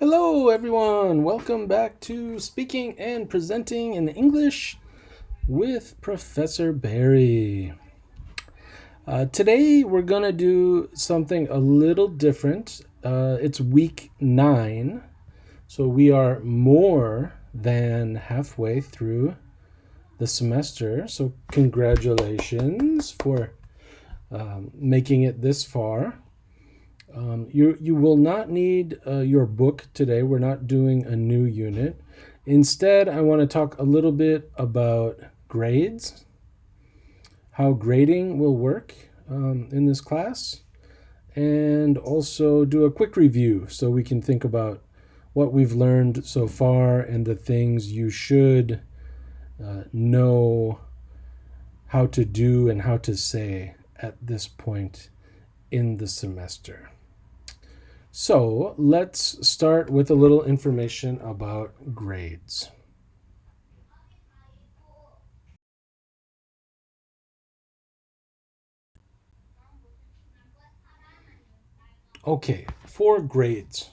Hello, everyone. Welcome back to Speaking and Presenting in English with Professor Barry. Today, we're going to do something a little different. It's week 9, so we are more than halfway through the semester. So, congratulations for making it this far. You will not need your book today. We're not doing a new unit. Instead, I want to talk a little bit about grades, how grading will work in this class, and also do a quick review so we can think about what we've learned so far and the things you should know how to do and how to say at this point in the semester. So let's start with a little information about grades. Okay, for grades.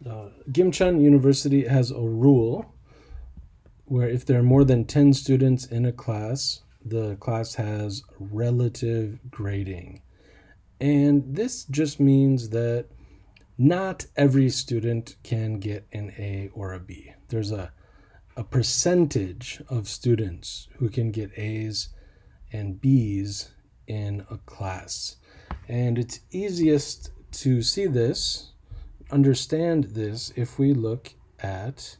Gimcheon University has a rule where if there are more than 10 students in a class, the class has relative grading. And this just means that not every student can get an A or a B. There's a percentage of students who can get A's and B's in a class. And it's easiest to see this, understand this, if we look at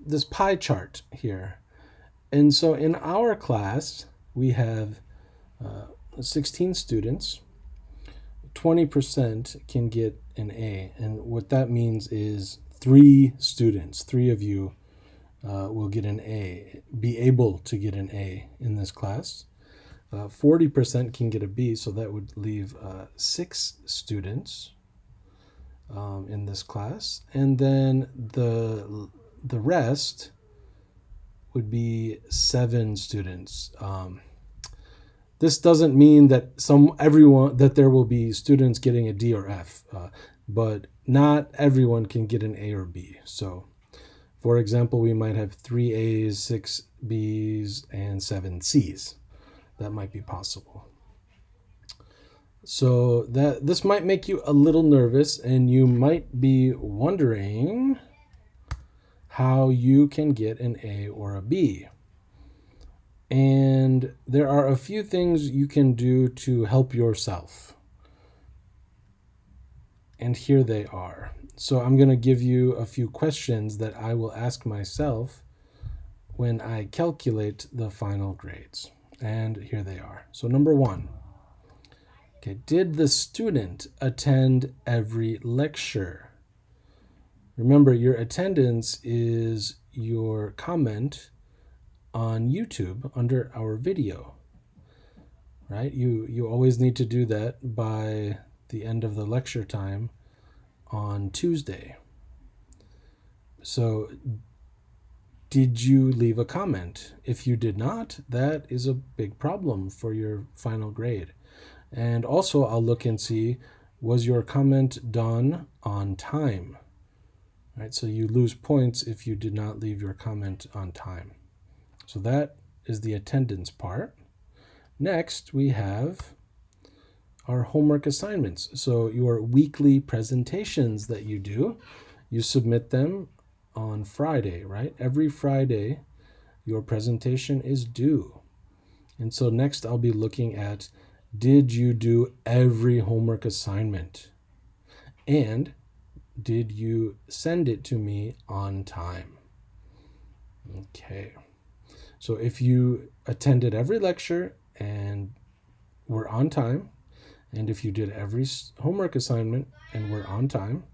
this pie chart here. And so in our class, we have 16 students. 20% can get an A. And what that means is 3 students, 3 of you will get an A, be able to get an A in this class. 40% can get a B, so that would leave 6 students in this class. And then the rest would be 7 students. This doesn't mean that there will be students getting a D or F, but not everyone can get an A or B. So, for example, we might have 3 A's, 6 B's, and 7 C's. That might be possible. So this might make you a little nervous, and you might be wondering how you can get an A or a B. And there are a few things you can do to help yourself. And here they are. So I'm going to give you a few questions that I will ask myself when I calculate the final grades. And here they are. So number 1. Okay, did the student attend every lecture? Remember, your attendance is your comment on YouTube under our video, right? You always need to do that by the end of the lecture time on Tuesday. So, did you leave a comment? If you did not, that is a big problem for your final grade. And also, I'll look and see, was your comment done on time? Right, so you lose points if you did not leave your comment on time. So that is the attendance part. Next, we have our homework assignments. So your weekly presentations that you do, you submit them on Friday, right? Every Friday, your presentation is due. And so next I'll be looking at, did you do every homework assignment? And did you send it to me on time? Okay. So if you attended every lecture and were on time, and if you did every homework assignment and were on time,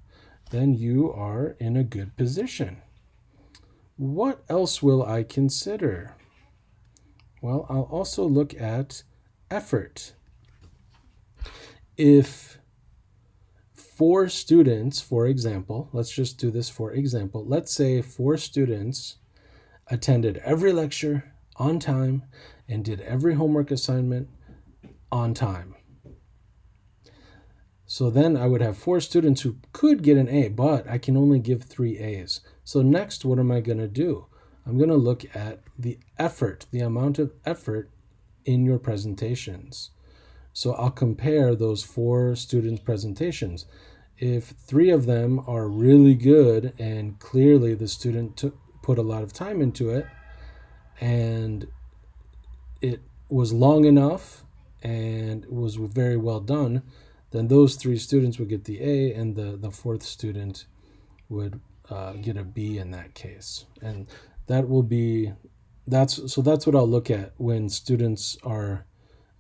then you are in a good position. What else will I consider? Well, I'll also look at effort. If 4 students, for example, let's just do this for example, let's say 4 students attended every lecture on time and did every homework assignment on time. So then I would have 4 students who could get an A, but I can only give 3 A's. So next, what am I going to do? I'm going to look at the effort, the amount of effort in your presentations. So I'll compare those 4 students' presentations. If 3 of them are really good and clearly the student put a lot of time into it and it was long enough and was very well done, then those 3 students would get the A, and the 4th student would get a B in that case. And that will be that's what I'll look at when students are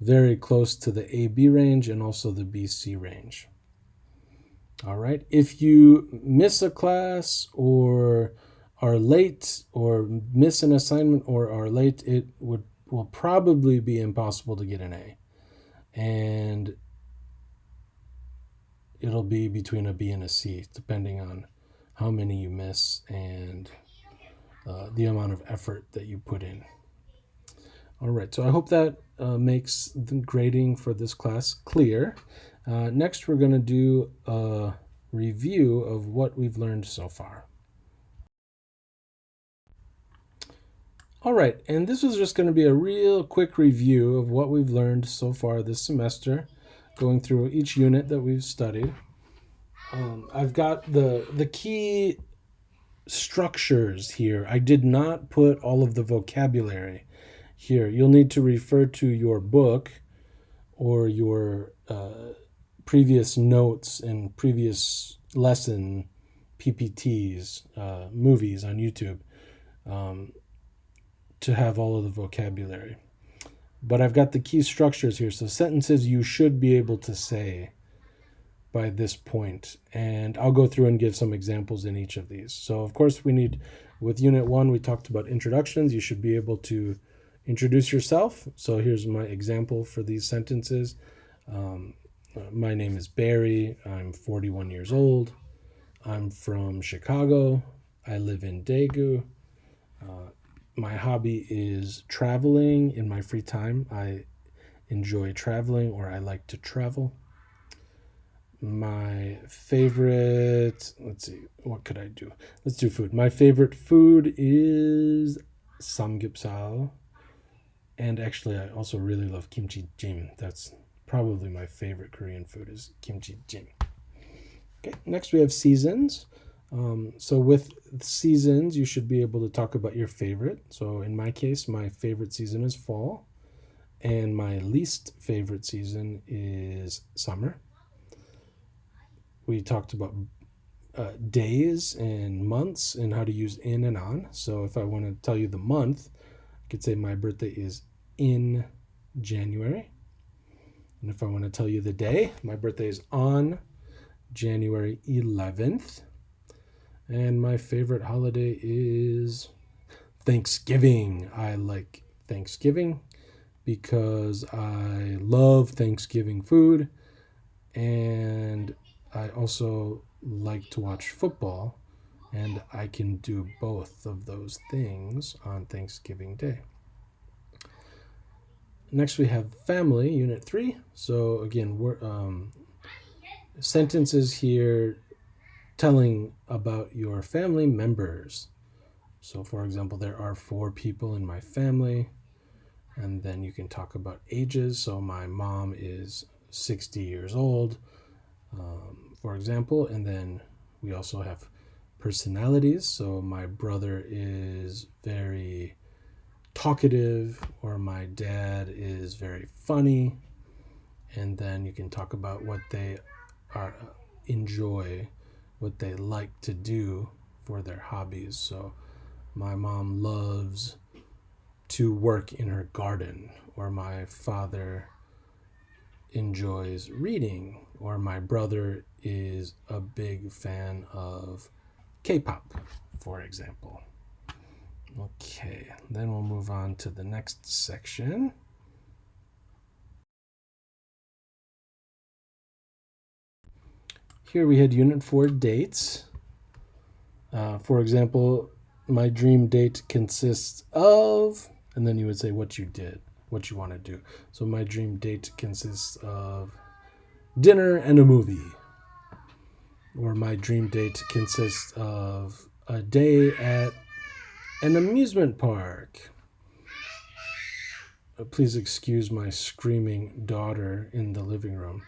very close to the AB range and also the BC range. All right. If you miss a class or are late or miss an assignment or are late, it will probably be impossible to get an A. And it'll be between a B and a C, depending on how many you miss and the amount of effort that you put in. All right, so I hope that makes the grading for this class clear. Next, we're going to do a review of what we've learned so far. All right, and this is just going to be a real quick review of what we've learned so far this semester, going through each unit that we've studied. I've got the key structures here. I did not put all of the vocabulary here. You'll need to refer to your book or your previous notes and previous lesson PPTs, movies on YouTube, to have all of the vocabulary. But I've got the key structures here. So sentences you should be able to say by this point. And I'll go through and give some examples in each of these. So of course with Unit 1, we talked about introductions. You should be able to introduce yourself. So here's my example for these sentences. My name is Barry. I'm 41 years old. I'm from Chicago. I live in Daegu. My hobby is traveling in my free time. I enjoy traveling, or I like to travel. My favorite, let's see, what could I do? Let's do food. My favorite food is samgyeopsal. And actually, I also really love kimchi jjimm. That's probably my favorite Korean food is kimchi jjimm. Okay, next we have seasons. So with seasons, you should be able to talk about your favorite. So in my case, my favorite season is fall. And my least favorite season is summer. We talked about days and months and how to use in and on. So if I want to tell you the month, I could say my birthday is in January. And if I want to tell you the day, my birthday is on January 11th. And my favorite holiday is Thanksgiving. I like Thanksgiving because I love Thanksgiving food, and I also like to watch football, and I can do both of those things on Thanksgiving Day. Next we have family, Unit 3. So again, we're sentences here telling about your family members. So for example, there are 4 people in my family, and then you can talk about ages. So my mom is 60 years old, for example, and then we also have personalities. So my brother is very talkative, or my dad is very funny. And then you can talk about what they enjoy, what they like to do for their hobbies. So my mom loves to work in her garden, or my father enjoys reading, or my brother is a big fan of K-pop, for example. Okay, then we'll move on to the next section. Here we had Unit 4 dates. For example, my dream date consists of, and then you would say what you did, what you want to do. So my dream date consists of dinner and a movie. Or my dream date consists of a day at an amusement park. Please excuse my screaming daughter in the living room.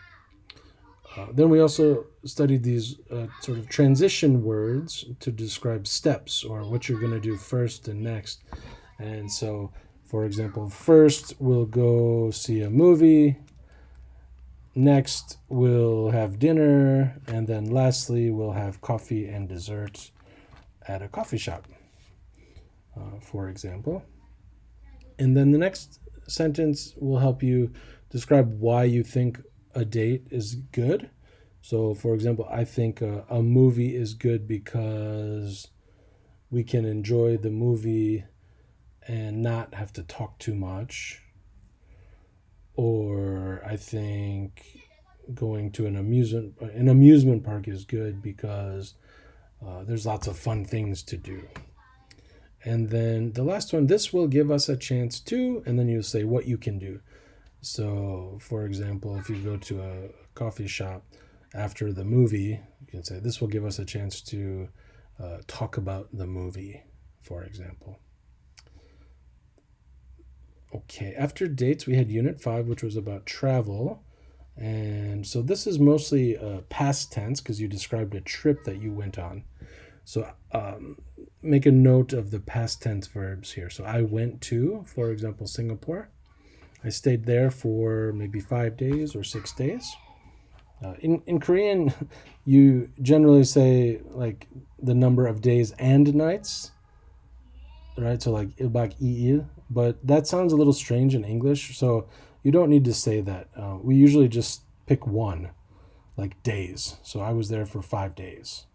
Then we also studied these sort of transition words to describe steps or what you're going to do first and next. And so, for example, first we'll go see a movie. Next, we'll have dinner. And then lastly, we'll have coffee and dessert at a coffee shop, for example. And then the next sentence will help you describe why you think a date is good. So, for example, I think a movie is good because we can enjoy the movie and not have to talk too much. Or I think going to an amusement park is good because there's lots of fun things to do. And then the last one, this will give us a chance to, and then you say what you can do. So, for example, if you go to a coffee shop after the movie, you can say this will give us a chance to talk about the movie, for example. Okay, after dates, we had Unit 5, which was about travel. And so this is mostly past tense because you described a trip that you went on. So make a note of the past tense verbs here. So I went to, for example, Singapore. I stayed there for maybe 5 days or 6 days. In Korean, you generally say like the number of days and nights, right? So like 1박 2일, but that sounds a little strange in English, so you don't need to say that. We usually just pick one, like days. So I was there for 5 days.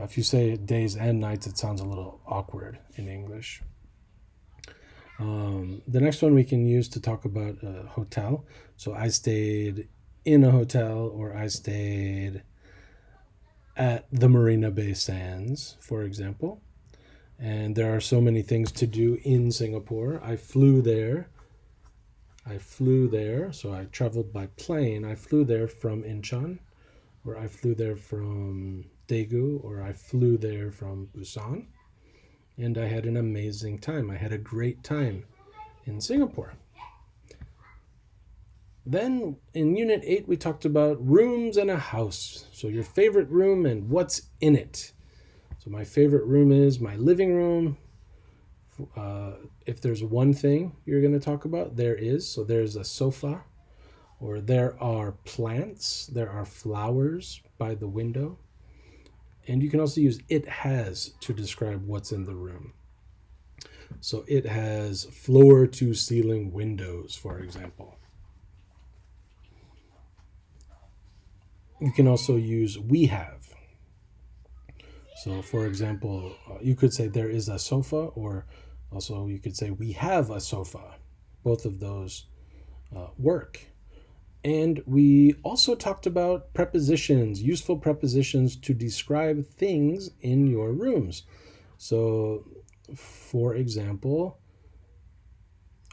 If you say days and nights, it sounds a little awkward in English. The next one we can use to talk about a hotel. So I stayed in a hotel, or I stayed at the Marina Bay Sands, for example. And there are so many things to do in Singapore. I flew there, so I traveled by plane. I flew there from Incheon, or I flew there from Daegu, or I flew there from Busan. And I had an amazing time. I had a great time in Singapore. Then in Unit 8, we talked about rooms and a house. So your favorite room and what's in it. So my favorite room is my living room. If there's one thing you're going to talk about, there is. So there's a sofa, or there are plants, there are flowers by the window. And you can also use it has to describe what's in the room. So it has floor to ceiling windows, for example. You can also use we have. So, for example, you could say there is a sofa, or also you could say we have a sofa. Both of those work. And we also talked about prepositions, useful prepositions to describe things in your rooms. So, for example,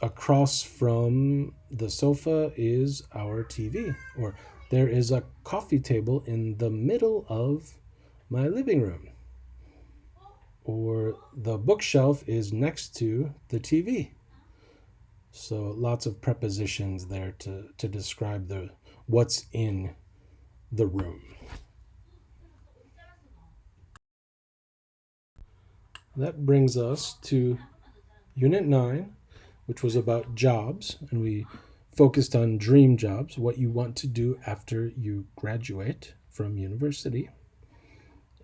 across from the sofa is our TV, or there is a coffee table in the middle of my living room, or the bookshelf is next to the TV. So lots of prepositions there to describe what's in the room. That brings us to Unit 9, which was about jobs, and we focused on dream jobs, what you want to do after you graduate from university.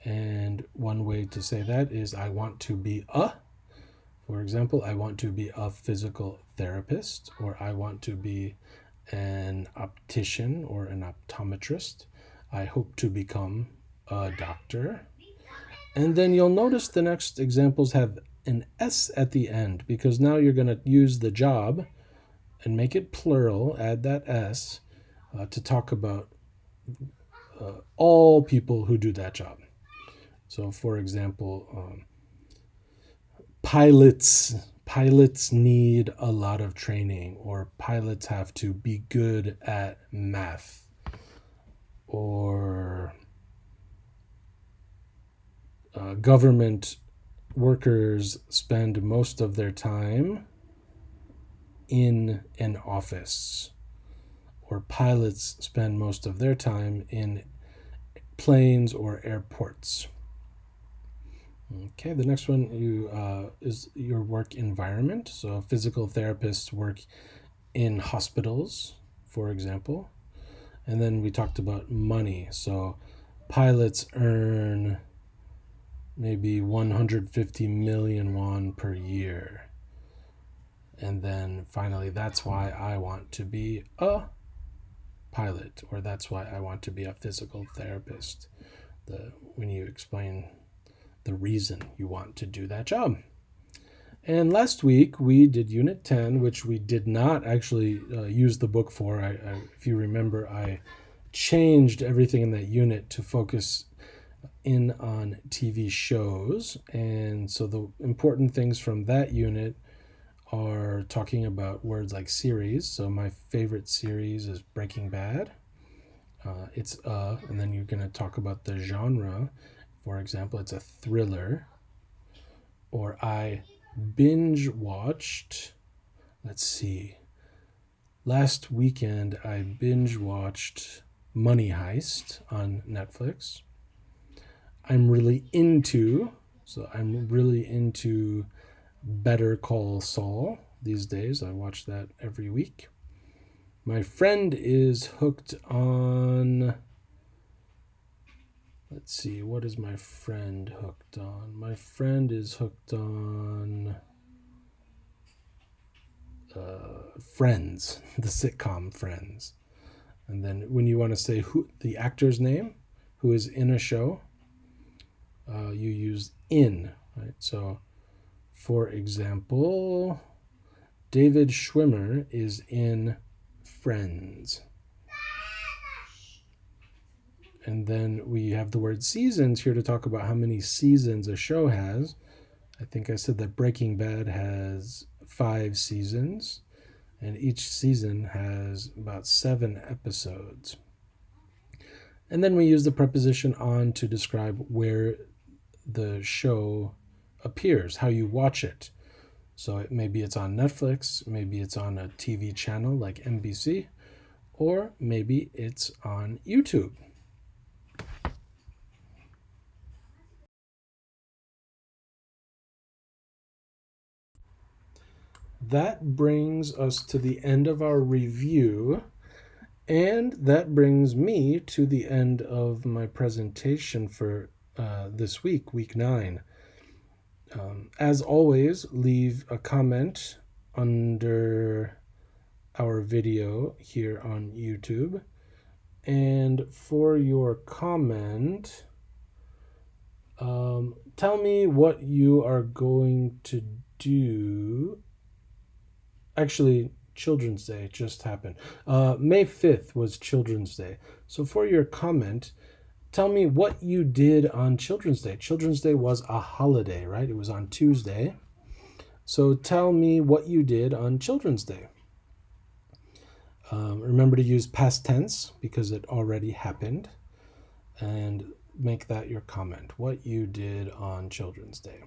And one way to say that is I want to be for example, I want to be a physical therapist, or I want to be an optician or an optometrist. I hope to become a doctor. And then you'll notice the next examples have an S at the end, because now you're going to use the job and make it plural, add that S to talk about all people who do that job. So, for example, pilots need a lot of training, or pilots have to be good at math. or government workers spend most of their time in an office, or pilots spend most of their time in planes or airports. Okay, the next one is your work environment. So physical therapists work in hospitals, for example. And then we talked about money. So pilots earn maybe 150 million won per year. And then finally, that's why I want to be a pilot, or that's why I want to be a physical therapist. When you explain the reason you want to do that job. And last week we did Unit 10, which we did not actually use the book for. If you remember, I changed everything in that unit to focus in on TV shows. And so the important things from that unit are talking about words like series. So my favorite series is Breaking Bad. And then you're going to talk about the genre. For example, it's a thriller. Or I binge watched, let's see, last weekend I binge watched Money Heist on Netflix. I'm really into Better Call Saul these days. I watch that every week. My friend is hooked on, let's see, what is my friend hooked on? My friend is hooked on Friends, the sitcom Friends. And then when you want to say who the actor's name, who is in a show, you use in, right? So, for example, David Schwimmer is in Friends. And then we have the word seasons here to talk about how many seasons a show has. I think I said that Breaking Bad has 5 seasons, and each season has about 7 episodes. And then we use the preposition on to describe where the show appears, how you watch it. So maybe it's on Netflix, maybe it's on a TV channel like NBC, or maybe it's on YouTube. That brings us to the end of our review, and that brings me to the end of my presentation for this week, week 9. As always, leave a comment under our video here on YouTube. And for your comment, tell me what you are going to do. Actually, Children's Day just happened. May 5th was Children's Day. So for your comment, tell me what you did on Children's Day. Children's Day was a holiday, right? It was on Tuesday. So tell me what you did on Children's Day. Remember to use past tense because it already happened. And make that your comment, what you did on Children's Day.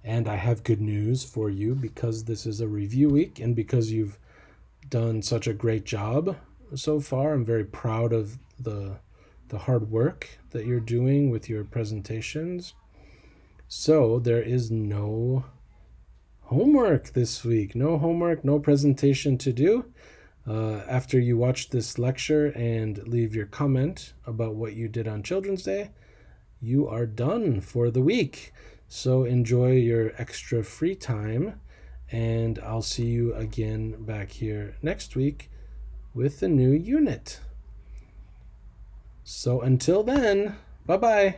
And I have good news for you because this is a review week and because you've done such a great job so far. I'm very proud of the hard work that you're doing with your presentations. So there is no homework this week. No homework, no presentation to do. After you watch this lecture and leave your comment about what you did on Children's Day, you are done for the week. So enjoy your extra free time, and I'll see you again back here next week with the new unit. So until then, bye-bye.